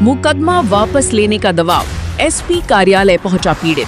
मुकदमा वापस लेने का दबाव, एसपी कार्यालय पहुंचा पीड़ित।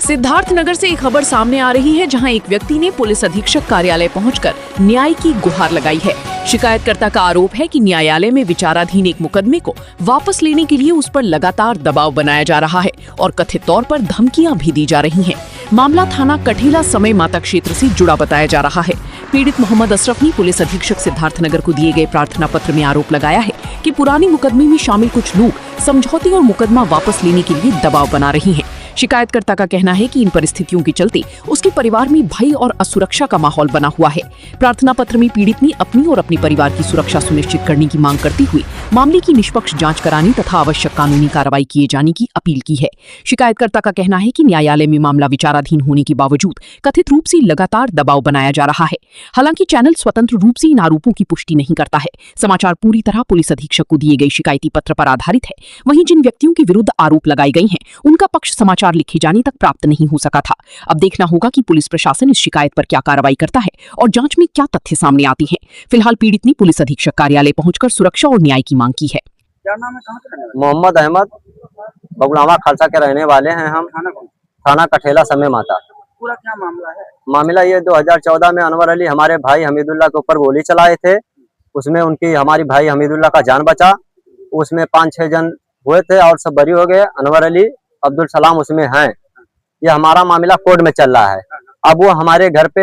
सिद्धार्थनगर से एक खबर सामने आ रही है, जहां एक व्यक्ति ने पुलिस अधीक्षक कार्यालय पहुंचकर न्याय की गुहार लगाई है। शिकायतकर्ता का आरोप है कि न्यायालय में विचाराधीन एक मुकदमे को वापस लेने के लिए उस पर लगातार दबाव बनाया जा रहा है और कथित तौर पर धमकियां भी दी जा रही हैं। मामला थाना कठेला समय माता क्षेत्र से जुड़ा बताया जा रहा है। पीड़ित मोहम्मद अशरफ ने पुलिस अधीक्षक सिद्धार्थनगर को दिए गए प्रार्थना पत्र में आरोप लगाया है कि पुरानी मुकदमे में शामिल कुछ लोग समझौते और मुकदमा वापस लेने के लिए दबाव बना रहे हैं। शिकायतकर्ता का कहना है कि इन परिस्थितियों के चलते उसके परिवार में भय और असुरक्षा का माहौल बना हुआ है। प्रार्थना पत्र में पीड़ित ने अपनी और अपने परिवार की सुरक्षा सुनिश्चित करने की मांग करते हुए मामले की निष्पक्ष जांच कराने तथा आवश्यक कानूनी कार्रवाई किए जाने की अपील की है। शिकायतकर्ता का कहना है कि न्यायालय में मामला विचाराधीन होने के बावजूद कथित रूप से लगातार दबाव बनाया जा रहा है। हालांकि चैनल स्वतंत्र रूप से इन आरोपों की पुष्टि नहीं करता है। समाचार पूरी तरह पुलिस अधीक्षक को दिए गए शिकायती पत्र पर आधारित है। वहीं जिन व्यक्तियों के विरुद्ध आरोप लगाए गए हैं, उनका पक्ष समाचार लिखे जाने तक प्राप्त नहीं हो सका था। अब देखना होगा कि पुलिस प्रशासन इस शिकायत पर क्या कार्रवाई करता है और जांच में क्या तथ्य सामने आते हैं। फिलहाल पीड़ित ने पुलिस अधीक्षक कार्यालय पहुंचकर सुरक्षा और न्याय की मांग की है। क्या नाम है, कहाँ के रहने वाले? मोहम्मद अहमद, बगुलावा खालसा के रहने वाले हैं हम। थाना कठेला समय माता। पूरा क्या मामला है? मामला ये 2014 में अनवर अली हमारे भाई हमीदुल्लाह के ऊपर गोली चलाए थे। उसमें हमारी भाई हमीदुल्लाह का जान बचा। उसमें 5-6 जन हुए थे और सब बरी हो गए। अनवर अली, अब्दुल सलाम उसमें हैं। ये हमारा मामला कोर्ट में चल रहा है। अब वो हमारे घर पे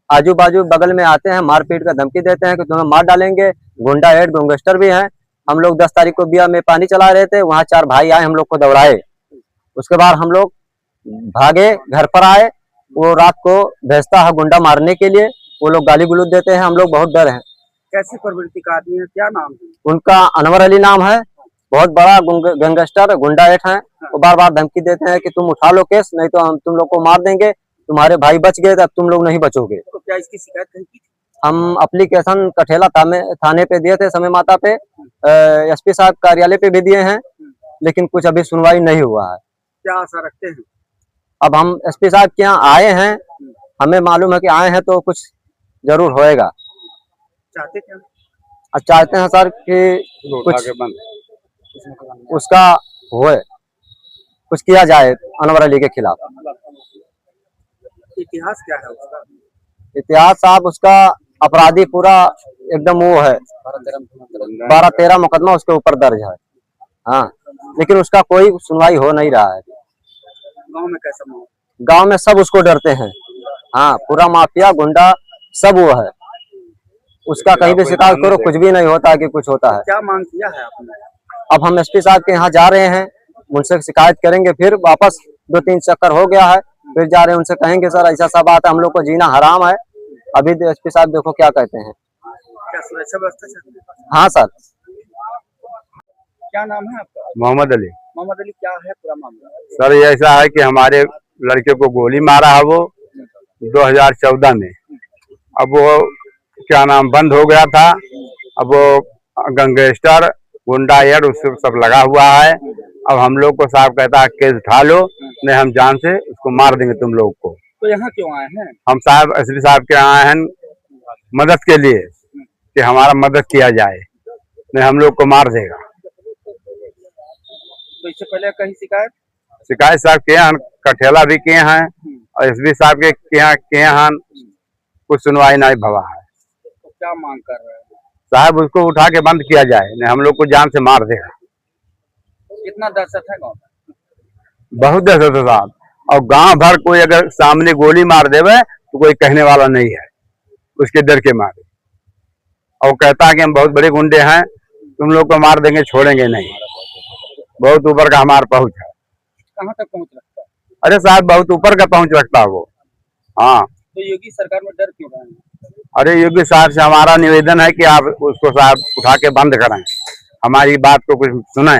आजू बाजू बगल में आते हैं, मारपीट का धमकी देते हैं कि तुम्हें मार डालेंगे। गुंडा हेड गैंगस्टर भी हैं। हम लोग 10 तारीख को बिया में पानी चला रहे थे, वहाँ 4 भाई आए, हम लोग को दौड़ाए। उसके बाद हम लोग भागे, घर पर आए। वो रात को भेजता है गुंडा मारने के लिए। वो लोग गाली गलौज देते हैं, हम लोग बहुत डर हैं। कैसी प्रवृत्ति का आदमी है, क्या नाम है? उनका अनवर अली नाम है। बहुत बड़ा गैंगस्टर गुंडा हेड है। वो बार बार धमकी देते हैं कि तुम उठा लो केस, नहीं तो हम तुम लोग को मार देंगे। तुम्हारे भाई बच गए तब तुम लोग नहीं बचोगे। तो क्या इसकी शिकायत कहीं की थी? हम एप्लीकेशन कठेला थाने पे दिए थे, समय माता पे, एसपी साहब कार्यालय पे भी दिए हैं, लेकिन कुछ अभी सुनवाई नहीं हुआ है। क्या आशा रखते हैं? अब हम एसपी साहब के यहाँ आए हैं, हमें मालूम है कि आए हैं तो कुछ जरूर होएगा। चाहते क्या? अब चाहते हैं सर कि कुछ उसका होए, कुछ किया जाए अनवर अली के खिलाफ। इतिहास क्या है उसका? इतिहास साहब उसका अपराधी पूरा एकदम वो है, 12-13 मुकदमा उसके ऊपर दर्ज है। हाँ, लेकिन उसका कोई सुनवाई हो नहीं रहा है। गांव में कैसा माहौल? गांव में सब उसको डरते हैं। हाँ, पूरा माफिया गुंडा सब वो है। उसका कहीं भी शिकायत करो, कुछ भी नहीं होता कि कुछ होता है। क्या मांग किया है आपने? अब हम एसपी साहब के यहाँ जा रहे हैं, उनसे शिकायत करेंगे। फिर वापस 2-3 चक्कर हो गया है, फिर जा रहे हैं, उनसे कहेंगे सर ऐसा सब बात है, हम लोग को जीना हराम है। अभी एसपी साहब देखो क्या कहते हैं। क्या सुरक्षा व्यवस्था चाहिए? हाँ सर। क्या नाम है आपका? मोहम्मद अली। मोहम्मद अली, क्या है पूरा मामला? सर ये ऐसा है कि हमारे लड़के को गोली मारा है वो 2014 में। अब वो क्या नाम बंद हो गया था। अब वो गैंगस्टर गुंडा हेड उससे सब लगा हुआ है। अब हम लोग को साहब कहता है केस उठा लो, नहीं हम जान से उसको मार देंगे तुम लोग को। तो यहाँ क्यों आए हैं? हम साहब एसपी साहब के आए हैं मदद के लिए कि हमारा मदद किया जाए, नहीं हम लोग को मार देगा। तो इससे पहले कहीं शिकायत साहब के यहाँ कठेला भी किए हैं और एसपी साहब के यहाँ किए हैं, कुछ सुनवाई नहीं भवा है। तो क्या मांग कर रहे हैं? साहब उसको उठा के बंद किया जाए, नहीं हम लोग को जान से मार देगा। कितना दहशत है गाँव में? बहुत दहशत है साहब। और गांव भर कोई अगर सामने गोली मार देवे तो कोई कहने वाला नहीं है, उसके डर के मारे। और कहता है कि हम बहुत बड़े गुंडे हैं, तुम लोग को मार देंगे, छोड़ेंगे नहीं। बहुत ऊपर का हमारा पहुंच है। कहाँ तक पहुँच रखता है? अरे साहब बहुत ऊपर का पहुंच रखता है वो। हाँ, तो योगी सरकार में डर क्यों रहे हैं? अरे योगी साहब से हमारा निवेदन है कि आप उसको साहब उठा के बंद करें, हमारी बात को कुछ सुने।